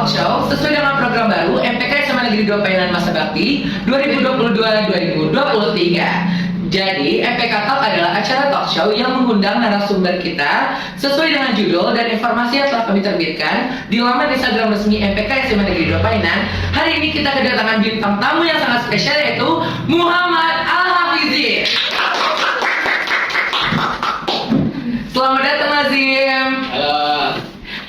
Talkshow sesuai dengan program baru MPK SMA Negeri 2 Painan Masa Bakti 2022-2023. Jadi, MPK Talk adalah acara talk show yang mengundang narasumber kita sesuai dengan judul dan informasi yang telah kami terbitkan di laman Instagram resmi MPK SMA Negeri 2 Painan. Hari ini kita kedatangan bintang tamu yang sangat spesial yaitu Muhammad Al-Hafizin. Selamat datang Nazim. Halo.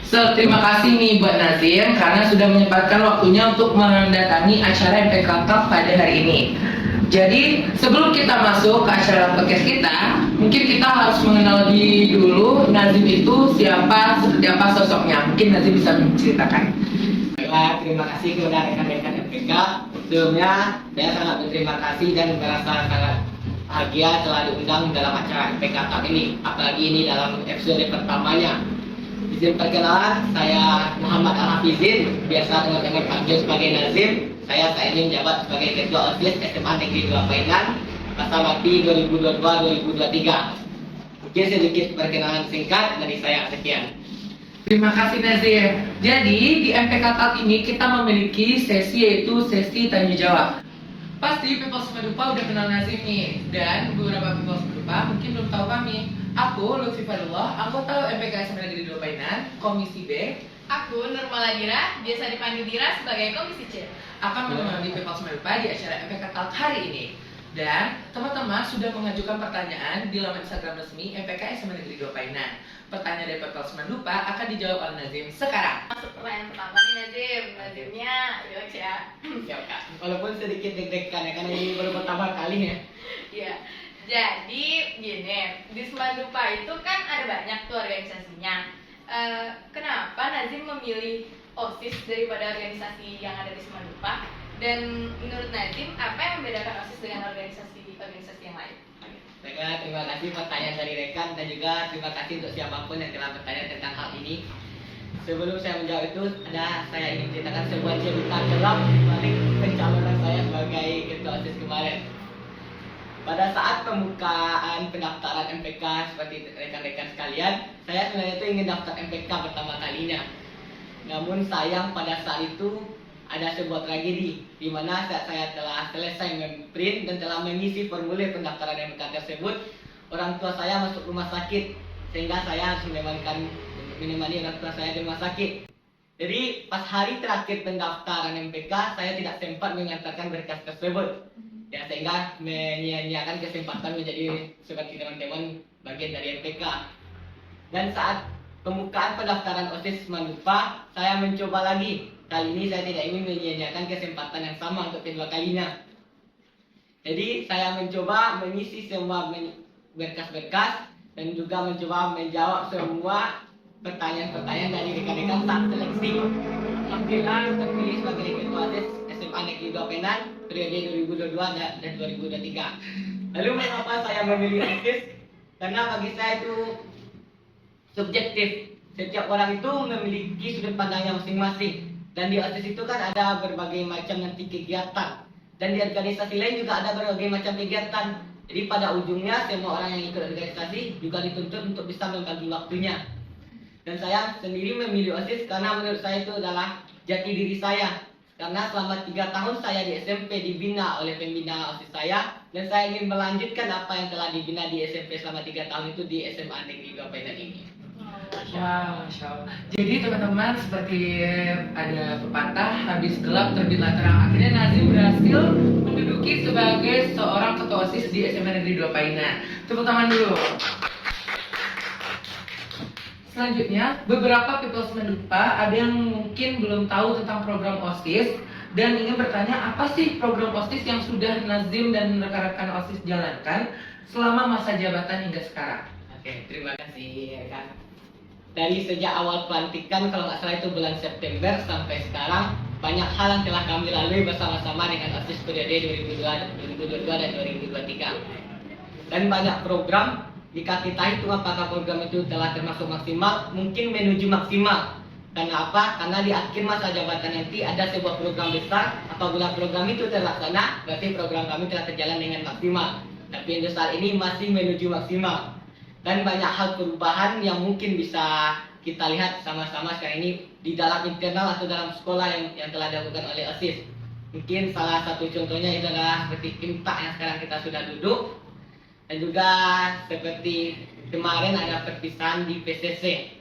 Terima kasih nih buat Nazim karena sudah menyempatkan waktunya untuk mendatangi acara MPK Talk pada hari ini. Jadi sebelum kita masuk ke acara podcast kita, mungkin kita harus mengenal dulu Nazim itu siapa, seperti apa sosoknya. Mungkin Nazim bisa menceritakan. Baiklah, terima kasih kepada rekan-rekan MPK. Sebelumnya saya sangat berterima kasih dan merasa sangat bahagia telah diundang dalam acara MPK Talk ini. Apalagi ini dalam episode pertamanya. Izin perkenalan, saya Muhammad Al-Hafizin, biasa teman-teman panggil sebagai Nazim. Saya saat ini menjabat sebagai Ketua OSIS SMA Negeri 2 Painan Masa Bakti 2022-2023. Mungkin sedikit perkenalan singkat dari saya, sekian. Terima kasih Nazim. Jadi di MPK Talk ini kita memiliki sesi yaitu sesi tanya jawab. Pasti people Semedupa udah kenal Nazim nih, dan beberapa people Semedupa mungkin belum tahu kami. Aku Lutfi Fadullah, anggota MPK SMA Negeri 2 Painan, Komisi B. Aku Nurmala Dira, biasa dipanggil Dira sebagai Komisi C. Akan menemani people Semedupa di acara MPK Talk hari ini. Dan teman-teman sudah mengajukan pertanyaan di laman Instagram resmi MPK SMA Negeri 2 Painan. Pertanyaan dari people Semedupa akan dijawab oleh Nazim sekarang. Masuk pertanyaan pertama nih Nazim. Nazimnya yuk ya. Siap Kak. Walaupun sedikit deg-degan ya, karena ini baru pertama kali ya. Iya. Jadi gini, di Semandupa itu kan ada banyak tuh organisasinya. Kenapa Nazim memilih OSIS daripada organisasi yang ada di Semandupa? Dan menurut Nazim, apa yang membedakan OSIS dengan organisasi yang lain? Baiklah, terima kasih pertanyaan dari rekan dan juga terima kasih untuk siapapun yang telah bertanya tentang hal ini. Sebelum saya menjawab itu, saya ingin ceritakan sebuah cerita gelap balik pencalonan saya sebagai ketua OSIS kemarin. Pada saat pembukaan pendaftaran MPK seperti rekan-rekan sekalian, saya sebenarnya itu ingin daftar MPK pertama kalinya. Namun sayang pada saat itu ada sebuah tragedi di mana saat saya telah selesai memprint dan telah mengisi formulir pendaftaran MPK tersebut, orang tua saya masuk rumah sakit sehingga saya harus menemani orang tua saya di rumah sakit. Jadi pas hari terakhir pendaftaran MPK saya tidak sempat mengantarkan berkas tersebut. Ya, sehingga menyia-nyiakan kesempatan menjadi seperti teman-teman bagian dari MPK. Dan saat pembukaan pendaftaran OSIS Semandupa, saya mencoba lagi. Kali ini saya tidak ingin menyia-nyiakan kesempatan yang sama untuk kedua kalinya. Jadi saya mencoba mengisi semua berkas-berkas dan juga mencoba menjawab semua pertanyaan-pertanyaan dari rekan-rekan saat seleksi. Alhamdulillah terpilih sebagai ketua OSIS SMA Negeri 2 Painan periode 2022 dan 2023. Lalu mengapa saya memilih OSIS? Karena bagi saya itu subjektif. Setiap orang itu memiliki sudut pandangnya masing-masing. Dan di OSIS itu kan ada berbagai macam nanti kegiatan. Dan di organisasi lain juga ada berbagai macam kegiatan. Jadi pada ujungnya semua orang yang ikut organisasi juga dituntut untuk bisa membagi waktunya. Dan saya sendiri memilih OSIS karena menurut saya itu adalah jati diri saya. Karena selama 3 tahun saya di SMP dibina oleh pembina OSIS saya. Dan saya ingin melanjutkan apa yang telah dibina di SMP selama 3 tahun itu di SMA Negeri 2 Painan ini. Wow, Masya Allah. Jadi teman-teman seperti ada pepatah, habis gelap terbitlah terang. Akhirnya Nazim berhasil menduduki sebagai seorang ketua OSIS di SMA Negeri 2 Painan. Tepuk tangan dulu. Selanjutnya, beberapa people Semedupa ada yang mungkin belum tahu tentang program OSIS dan ingin bertanya apa sih program OSIS yang sudah Nazim dan rekan-rekan OSIS jalankan selama masa jabatan hingga sekarang. Oke, terima kasih rekan. Dari sejak awal pelantikan, kalau nggak salah itu bulan September sampai sekarang, banyak hal yang telah kami lalui bersama-sama dengan OSIS periode 2022 dan 2023. Dan banyak program. Jika kita hitung apakah program itu telah termasuk maksimal, mungkin menuju maksimal. Karena apa? Karena di akhir masa jabatan nanti ada sebuah program besar. Apabila program itu terlaksana, berarti program kami telah terjalan dengan maksimal. Tapi untuk saat ini masih menuju maksimal. Dan banyak hal perubahan yang mungkin bisa kita lihat sama-sama sekarang ini di dalam internal atau dalam sekolah yang telah dilakukan oleh OSIS. Mungkin salah satu contohnya itu adalah seperti imtak yang sekarang kita sudah duduk, dan juga seperti kemarin ada perpisahan di PCC.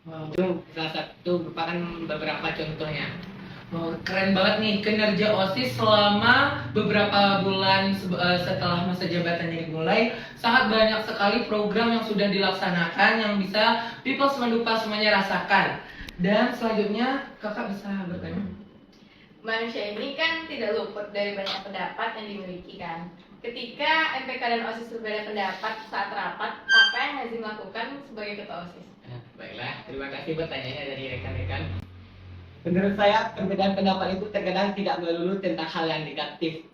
Itu salah satu merupakan beberapa contohnya. Oh, keren banget nih kinerja OSIS selama beberapa bulan setelah masa jabatannya dimulai. Sangat banyak sekali program yang sudah dilaksanakan yang bisa People Semandupa semuanya rasakan. Dan selanjutnya kakak bisa bertanya. Manusia ini kan tidak luput dari banyak pendapat yang dimiliki kan. Ketika MPK dan OSIS berbeda pendapat saat rapat, apa yang Nazim lakukan sebagai ketua OSIS? Baiklah, terima kasih pertanyaannya dari rekan-rekan. Menurut saya, perbedaan pendapat itu terkadang tidak melulu tentang hal yang negatif.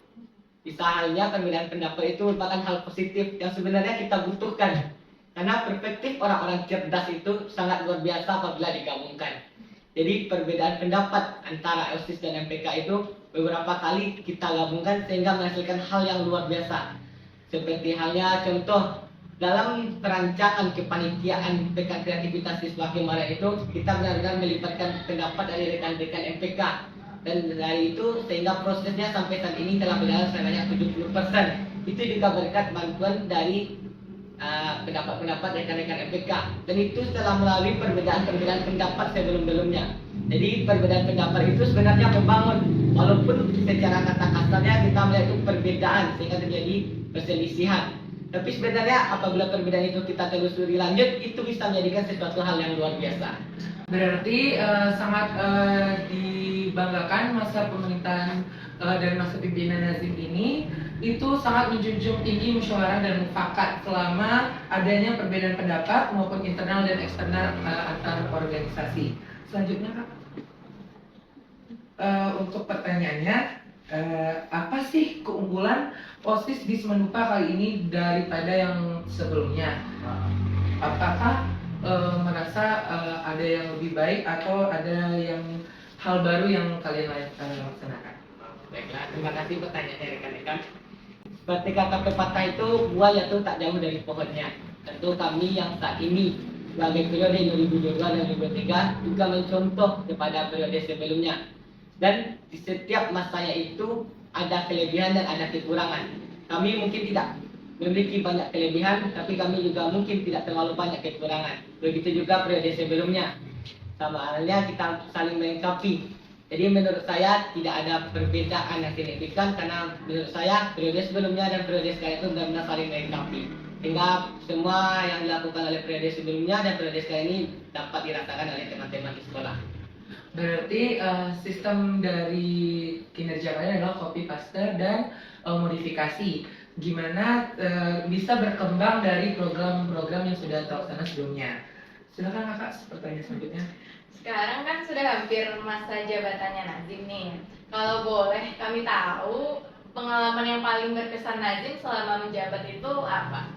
Bisa halnya perbedaan pendapat itu merupakan hal positif yang sebenarnya kita butuhkan. Karena perspektif orang-orang cerdas itu sangat luar biasa apabila digabungkan. Jadi perbedaan pendapat antara OSIS dan MPK itu beberapa kali kita gabungkan sehingga menghasilkan hal yang luar biasa. Seperti halnya contoh, dalam perancangan kepanitiaan pekan kreativitas siswa kemarin itu kita benar-benar melibatkan pendapat dari rekan-rekan MPK, dan dari itu sehingga prosesnya sampai saat ini telah berjalan sebanyak 70%. Itu juga berkat bantuan dari pendapat-pendapat rekan-rekan MPK, dan itu setelah melalui perbedaan-perbedaan pendapat sebelum-sebelumnya. Jadi perbedaan pendapat itu sebenarnya membangun, walaupun secara kata kasarnya kita melihat itu perbedaan sehingga terjadi perselisihan. Tapi sebenarnya apabila perbedaan itu kita telusuri lanjut, itu bisa menjadikan sesuatu hal yang luar biasa. Berarti sangat dibanggakan masa pemerintahan dan masa pimpinan Nazim ini itu sangat menjunjung tinggi musyawarah dan mufakat selama adanya perbedaan pendapat maupun internal dan eksternal antar organisasi. Selanjutnya Kak, untuk pertanyaannya, apa sih keunggulan OSIS di Semandupa kali ini daripada yang sebelumnya? Apakah merasa ada yang lebih baik atau ada yang hal baru yang kalian laksanakan? Baiklah, terima kasih pertanyaannya rekan-rekan. Seperti kata pepatah itu, buah jatuh tak jauh dari pohonnya. Tentu kami yang saat ini sebagai periode 2022 dan 2023 juga mencontoh kepada periode sebelumnya. Dan di setiap masanya itu ada kelebihan dan ada kekurangan. Kami mungkin tidak memiliki banyak kelebihan, tapi kami juga mungkin tidak terlalu banyak kekurangan. Begitu juga periode sebelumnya. Sama halnya kita saling melengkapi. Jadi menurut saya tidak ada perbedaan yang signifikan, karena menurut saya periode sebelumnya dan periode sekarang itu benar-benar saling melengkapi. Sehingga semua yang dilakukan oleh periode sebelumnya dan periode sekarang ini dapat dirasakan oleh teman-teman di sekolah. Berarti sistem dari kinerja kalian adalah copy paste dan modifikasi. Gimana bisa berkembang dari program-program yang sudah terlaksana sebelumnya. Silakan kakak, pertanyaan selanjutnya. Sekarang kan sudah hampir masa jabatannya Nazim nih. Kalau boleh kami tahu pengalaman yang paling berkesan Nazim selama menjabat itu apa?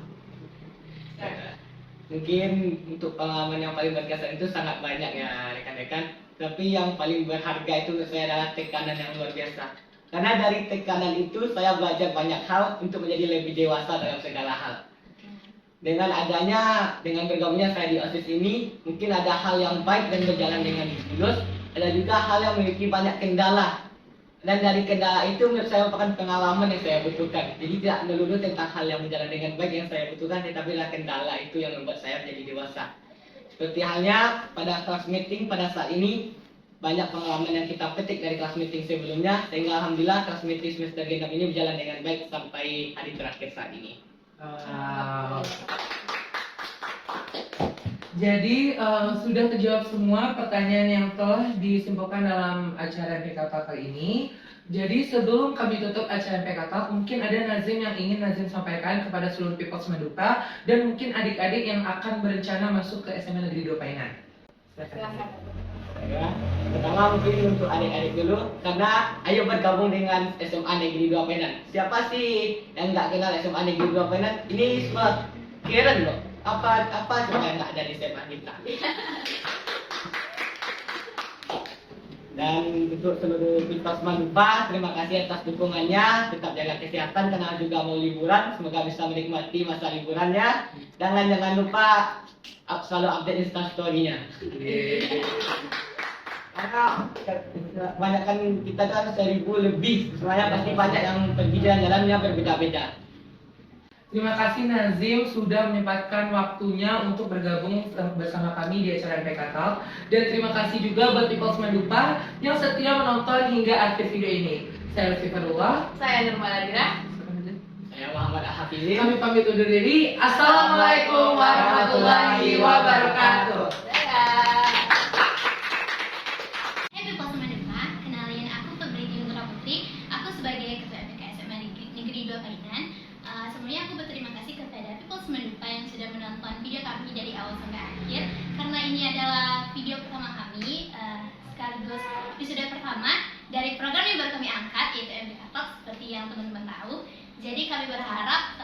Mungkin untuk pengalaman yang paling berkesan itu sangat banyak ya rekan-rekan. Tapi yang paling berharga itu menurut saya adalah tekanan yang luar biasa. Karena dari tekanan itu saya belajar banyak hal untuk menjadi lebih dewasa dalam segala hal. Dengan bergabungnya saya di OSIS ini, mungkin ada hal yang baik dan berjalan dengan mulus, ada juga hal yang memiliki banyak kendala. Dan dari kendala itu menurut saya merupakan pengalaman yang saya butuhkan. Jadi tidak melulu tentang hal yang berjalan dengan baik yang saya butuhkan, tetapi lah kendala itu yang membuat saya menjadi dewasa. Seperti halnya pada kelas meeting pada saat ini, banyak pengalaman yang kita petik dari kelas meeting sebelumnya, sehingga alhamdulillah kelas meeting semester genap ini berjalan dengan baik sampai hari terakhir saat ini. Jadi sudah terjawab semua pertanyaan yang telah disimpulkan dalam acara MPK kali ini. Jadi sebelum kami tutup acara MPK, mungkin ada Nazim yang ingin Nazim sampaikan kepada seluruh people Semandupa dan mungkin adik-adik yang akan berencana masuk ke SMA Negeri 2 Painan. Silakan. Ya, pertama mungkin untuk adik-adik dulu, karena ayo bergabung dengan SMA Negeri 2 Painan. Siapa sih yang nggak kenal SMA Negeri 2 Painan? Ini sekolah keren loh. Apa coba yang nggak ada di SMA kita? Dan untuk seluruh people Semandupa, terima kasih atas dukungannya. Tetap jaga kesehatan karena juga mau liburan. Semoga bisa menikmati masa liburannya. Dan jangan lupa selalu update Insta story-nya. Karena kebanyakan kita kan 1.000 lebih, semuanya pasti banyak yang pergi jalan-jalannya berbeda-beda. Terima kasih Nazim sudah menyempatkan waktunya untuk bergabung bersama kami di acara MPK Talk. Dan terima kasih juga buat People Semandupa yang setia menonton hingga akhir video ini. Saya Lutfi Farullah. Saya Nurmala Dira. Saya Muhammad Hafizin. Kami pamit undur diri. Assalamualaikum warahmatullahi wabarakatuh. Dadah. Hai People Semandupa, kenalin aku Febritin Putra Putri. Aku sebagai Ketua MPK SMA Negeri 2 Painan. Sebelumnya aku berterima kasih kepada People Semandupa yang sudah menonton video kami dari awal sampai akhir. Karena ini adalah video pertama kami, sekaligus episode pertama dari program yang baru kami angkat, yaitu MPK Talk, seperti yang teman-teman tahu. Jadi kami berharap